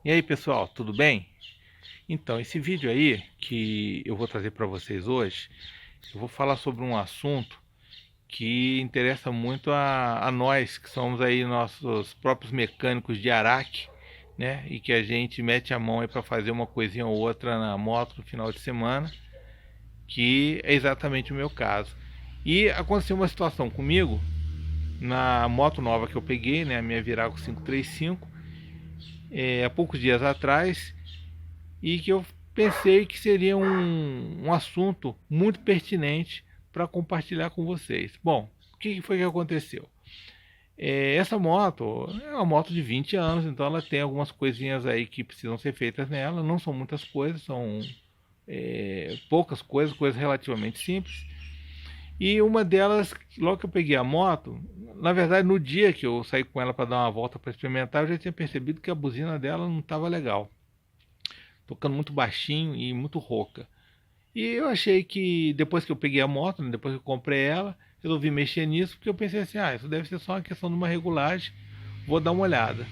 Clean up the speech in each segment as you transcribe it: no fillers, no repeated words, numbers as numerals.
E aí pessoal, tudo bem? Então, esse vídeo aí que eu vou trazer para vocês hoje, eu vou falar sobre um assunto que interessa muito a nós, que somos aí nossos próprios mecânicos de Araque, né? E que a gente mete a mão aí para fazer uma coisinha ou outra na moto no final de semana, que é exatamente o meu caso. E aconteceu uma situação comigo na moto nova que eu peguei, né? A minha Virago 535, há poucos dias atrás, e que eu pensei que seria um assunto muito pertinente para compartilhar com vocês. Bom, o que foi que aconteceu? Essa moto é uma moto de 20 anos, então ela tem algumas coisinhas aí que precisam ser feitas nela. Não são muitas coisas, são poucas coisas, coisas relativamente simples. E uma delas, logo que eu peguei a moto, na verdade no dia que eu saí com ela para dar uma volta para experimentar, eu já tinha percebido que a buzina dela não estava legal, tocando muito baixinho e muito rouca. E eu achei que depois que eu peguei a moto, né, depois que eu comprei ela, resolvi mexer nisso, porque eu pensei assim, isso deve ser só uma questão de uma regulagem, vou dar uma olhada.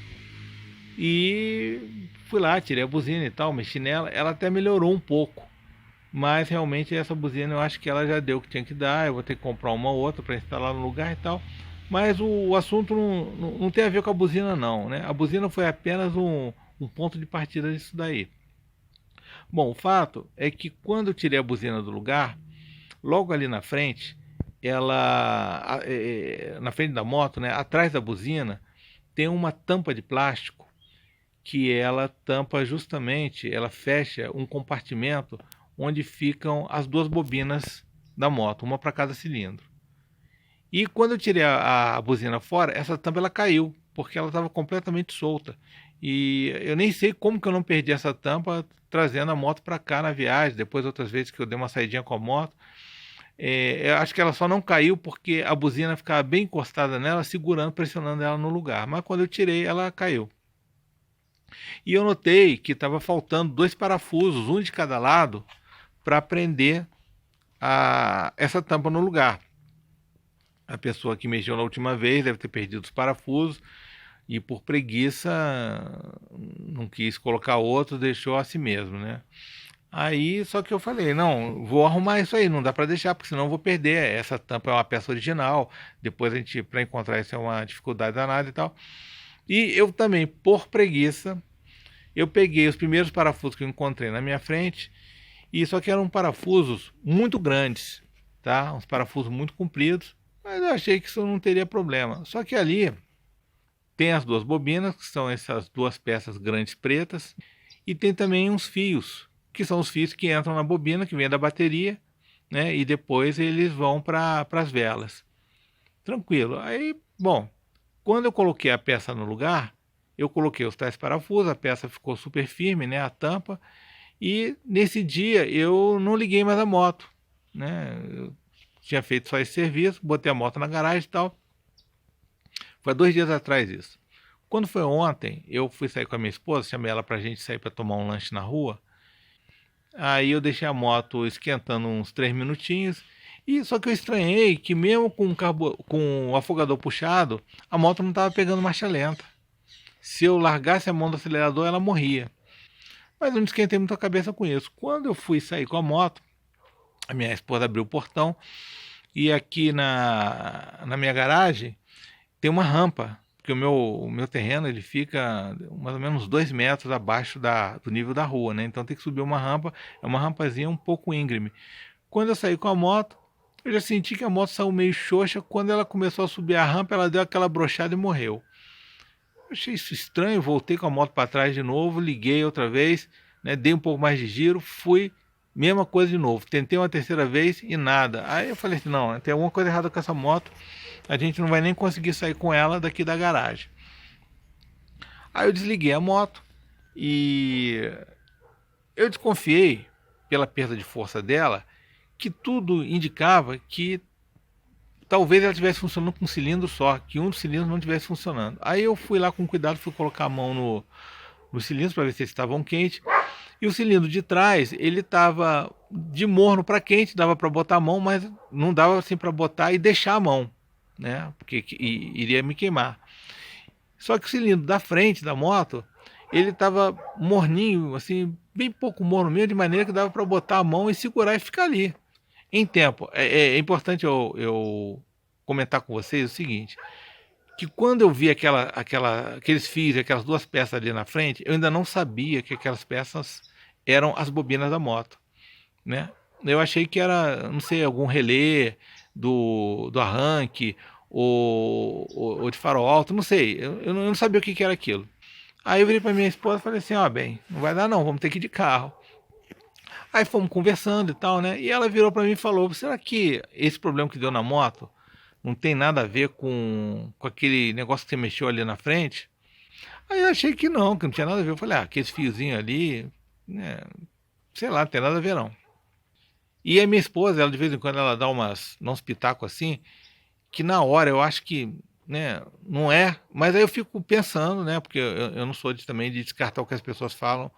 E fui lá, tirei a buzina e tal, mexi nela, ela até melhorou um pouco, mas realmente essa buzina eu acho que ela já deu o que tinha que dar, eu vou ter que comprar uma outra para instalar no lugar e tal. Mas o assunto não tem a ver com a buzina não, né? A buzina foi apenas um ponto de partida disso daí. Bom, o fato é que quando eu tirei a buzina do lugar, logo ali na frente, na frente da moto, né, atrás da buzina, tem uma tampa de plástico que ela tampa justamente, ela fecha um compartimento onde ficam as duas bobinas da moto, uma para cada cilindro. E quando eu tirei a buzina fora, essa tampa ela caiu, porque ela estava completamente solta. E eu nem sei como que eu não perdi essa tampa trazendo a moto para cá na viagem, depois outras vezes que eu dei uma saidinha com a moto. Eu acho que ela só não caiu porque a buzina ficava bem encostada nela, segurando, pressionando ela no lugar. Mas quando eu tirei, ela caiu. E eu notei que estava faltando dois parafusos, um de cada lado, para prender essa tampa no lugar. A pessoa que mexeu na última vez deve ter perdido os parafusos e por preguiça não quis colocar outro, deixou a si mesmo, né? Aí só que eu falei, não, vou arrumar isso aí, não dá para deixar, porque senão eu vou perder. Essa tampa é uma peça original, depois a gente, para encontrar isso é uma dificuldade danada e tal. E eu também, por preguiça, eu peguei os primeiros parafusos que eu encontrei na minha frente, e só que eram parafusos muito grandes, tá? Uns parafusos muito compridos, mas eu achei que isso não teria problema. Só que ali tem as duas bobinas, que são essas duas peças grandes pretas, e tem também uns fios, que são os fios que entram na bobina, que vem da bateria, né? E depois eles vão para as velas. Tranquilo. Aí, bom, quando eu coloquei a peça no lugar, eu coloquei os tais parafusos, a peça ficou super firme, né? A tampa. E nesse dia eu não liguei mais a moto, né? Eu tinha feito só esse serviço, botei a moto na garagem e tal. Foi há 2 dias atrás isso. Quando foi ontem, eu fui sair com a minha esposa, chamei ela pra gente sair para tomar um lanche na rua. Aí eu deixei a moto esquentando uns 3 minutinhos. E só que eu estranhei que mesmo com o afogador puxado, a moto não estava pegando marcha lenta. Se eu largasse a mão do acelerador, ela morria. Mas eu não esquentei muito a cabeça com isso. Quando eu fui sair com a moto, a minha esposa abriu o portão e aqui na minha garagem tem uma rampa, porque o meu terreno ele fica mais ou menos 2 metros abaixo do nível da rua, né? Então tem que subir uma rampa, é uma rampazinha um pouco íngreme. Quando eu saí com a moto, eu já senti que a moto saiu meio xoxa. Quando ela começou a subir a rampa, ela deu aquela brochada e morreu. Eu achei isso estranho, voltei com a moto para trás de novo, liguei outra vez, né? Dei um pouco mais de giro, fui, mesma coisa de novo. Tentei uma terceira vez e nada. Aí eu falei assim, não, tem alguma coisa errada com essa moto. A gente não vai nem conseguir sair com ela daqui da garagem. Aí eu desliguei a moto e eu desconfiei, pela perda de força dela, que tudo indicava que talvez ela estivesse funcionando com um cilindro só, que um dos cilindros não estivesse funcionando. Aí eu fui lá com cuidado, fui colocar a mão no cilindro para ver se eles estavam quentes. E o cilindro de trás, ele estava de morno para quente, dava para botar a mão, mas não dava assim para botar e deixar a mão, né? Porque iria me queimar. Só que o cilindro da frente da moto, ele estava morninho, assim, bem pouco morno mesmo, de maneira que dava para botar a mão e segurar e ficar ali. Em tempo, é importante eu comentar com vocês o seguinte, que quando eu vi aqueles fios, aquelas duas peças ali na frente, eu ainda não sabia que aquelas peças eram as bobinas da moto, né? Eu achei que era, não sei, algum relé do arranque ou de farol alto, não sei, eu não sabia o que era aquilo. Aí eu virei para minha esposa e falei assim, ó, bem, não vai dar não, vamos ter que ir de carro. Aí fomos conversando e tal, né? E ela virou para mim e falou, será que esse problema que deu na moto não tem nada a ver com aquele negócio que você mexeu ali na frente? Aí eu achei que não tinha nada a ver. Eu falei, aquele fiozinho ali, né, sei lá, não tem nada a ver não. E a minha esposa, ela de vez em quando ela dá uns pitacos assim, que na hora eu acho que, né, não é, mas aí eu fico pensando, né, porque eu não sou também de descartar o que as pessoas falam,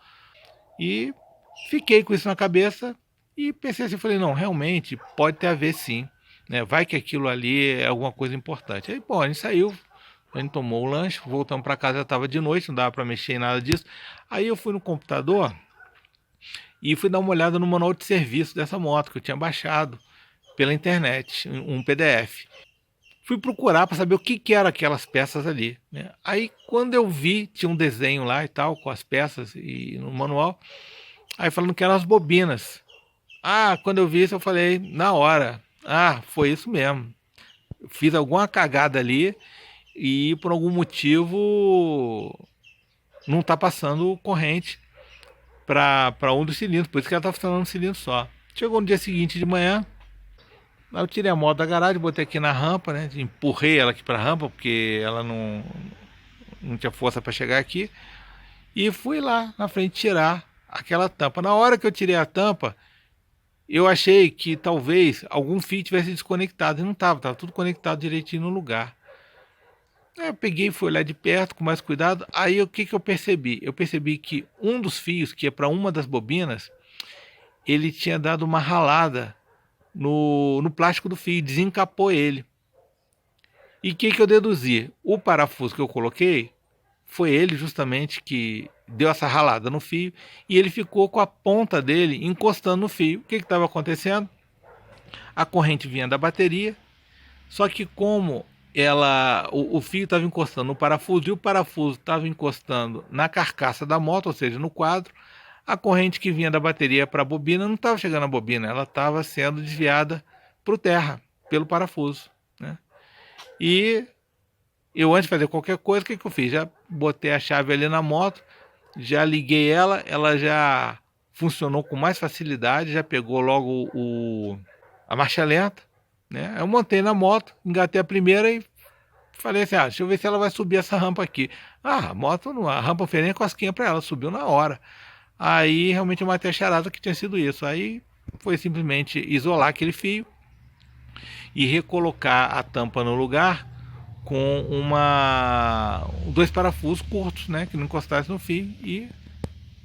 e fiquei com isso na cabeça e pensei assim, falei, não, realmente pode ter a ver sim, né, vai que aquilo ali é alguma coisa importante. Aí, bom, a gente saiu, a gente tomou o lanche, voltamos para casa, já estava de noite, não dava para mexer em nada disso. Aí eu fui no computador e fui dar uma olhada no manual de serviço dessa moto que eu tinha baixado pela internet, um PDF. Fui procurar para saber o que eram aquelas peças ali, né? Aí quando eu vi, tinha um desenho lá e tal, com as peças e no manual, aí falando que eram as bobinas. Quando eu vi isso eu falei, na hora, foi isso mesmo. Eu fiz alguma cagada ali e por algum motivo não está passando corrente para um dos cilindros, por isso que ela está funcionando um cilindro só. Chegou no dia seguinte de manhã, aí eu tirei a moto da garagem, botei aqui na rampa, né? Empurrei ela aqui para a rampa, porque ela não tinha força para chegar aqui. E fui lá na frente tirar aquela tampa. Na hora que eu tirei a tampa, eu achei que talvez algum fio tivesse desconectado. E não estava tudo conectado direitinho no lugar. Aí eu peguei e fui olhar de perto, com mais cuidado. Aí o que eu percebi? Eu percebi que um dos fios, que é para uma das bobinas, ele tinha dado uma ralada no plástico do fio, desencapou ele. E o que eu deduzi? O parafuso que eu coloquei foi ele justamente que deu essa ralada no fio e ele ficou com a ponta dele encostando no fio. O que estava acontecendo? A corrente vinha da bateria, só que como o fio estava encostando no parafuso e o parafuso estava encostando na carcaça da moto, ou seja, no quadro, a corrente que vinha da bateria para a bobina não estava chegando à bobina, ela estava sendo desviada para o terra, pelo parafuso, né? E eu, antes de fazer qualquer coisa, o que eu fiz? Já botei a chave ali na moto, já liguei ela já funcionou com mais facilidade, já pegou logo a marcha lenta, né? Eu montei na moto, engatei a primeira e falei assim, deixa eu ver se ela vai subir essa rampa aqui. A moto, a rampa fez nem cosquinha para ela, subiu na hora. Aí realmente eu matei a charada que tinha sido isso. Aí foi simplesmente isolar aquele fio e recolocar a tampa no lugar com dois parafusos curtos, né, que não encostasse no fio, e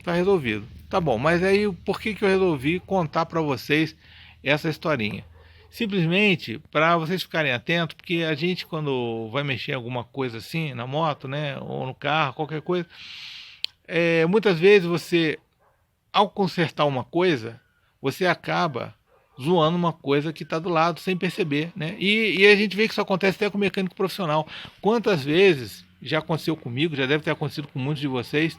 tá resolvido. Tá bom, mas aí por que eu resolvi contar para vocês essa historinha? Simplesmente para vocês ficarem atentos, porque a gente, quando vai mexer em alguma coisa assim na moto, né, ou no carro, qualquer coisa, muitas vezes você, ao consertar uma coisa, você acaba zoando uma coisa que está do lado sem perceber, né? E a gente vê que isso acontece até com mecânico profissional. Quantas vezes já aconteceu comigo, já deve ter acontecido com muitos de vocês,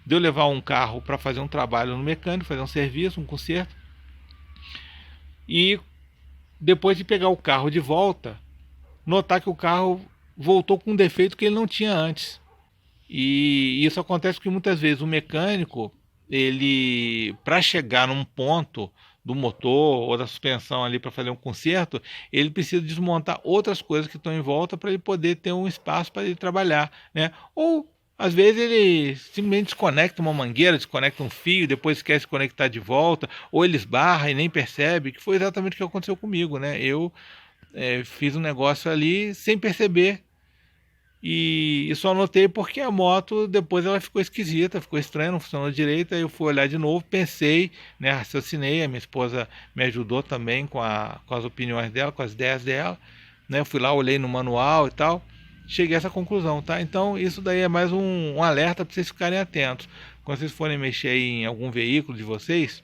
de eu levar um carro para fazer um trabalho no mecânico, fazer um serviço, um conserto, e depois de pegar o carro de volta, notar que o carro voltou com um defeito que ele não tinha antes. E isso acontece porque muitas vezes o mecânico, ele, para chegar num ponto do motor ou da suspensão ali para fazer um conserto, ele precisa desmontar outras coisas que estão em volta para ele poder ter um espaço para ele trabalhar, né? Ou às vezes ele simplesmente desconecta uma mangueira, desconecta um fio, depois esquece de conectar de volta, ou ele esbarra e nem percebe, que foi exatamente o que aconteceu comigo, né? Eu fiz um negócio ali sem perceber, e só notei porque a moto depois ela ficou esquisita, ficou estranha, não funcionou direito. Aí eu fui olhar de novo, pensei, né, raciocinei. A minha esposa me ajudou também com as opiniões dela, com as ideias dela, né? Eu fui lá, olhei no manual e tal, cheguei a essa conclusão, tá? Então isso daí é mais um alerta para vocês ficarem atentos. Quando vocês forem mexer aí em algum veículo de vocês,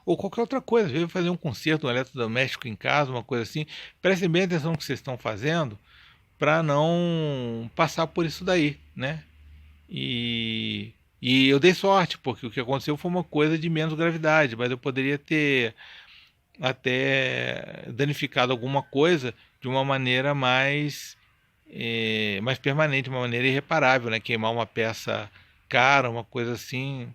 ou qualquer outra coisa, às vezes fazer um conserto, um eletrodoméstico em casa, uma coisa assim, prestem bem atenção no que vocês estão fazendo, para não passar por isso daí, né? E eu dei sorte, porque o que aconteceu foi uma coisa de menos gravidade, mas eu poderia ter até danificado alguma coisa de uma maneira mais permanente, de uma maneira irreparável, né? Queimar uma peça cara, uma coisa assim,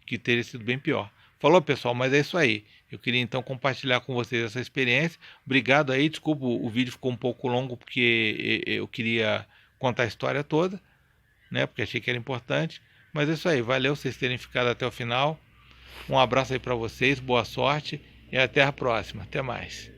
que teria sido bem pior. Falou, pessoal, mas é isso aí. Eu queria então compartilhar com vocês essa experiência. Obrigado aí, desculpa, o vídeo ficou um pouco longo porque eu queria contar a história toda, né? Porque achei que era importante. Mas é isso aí, valeu vocês terem ficado até o final. Um abraço aí para vocês, boa sorte e até a próxima. Até mais.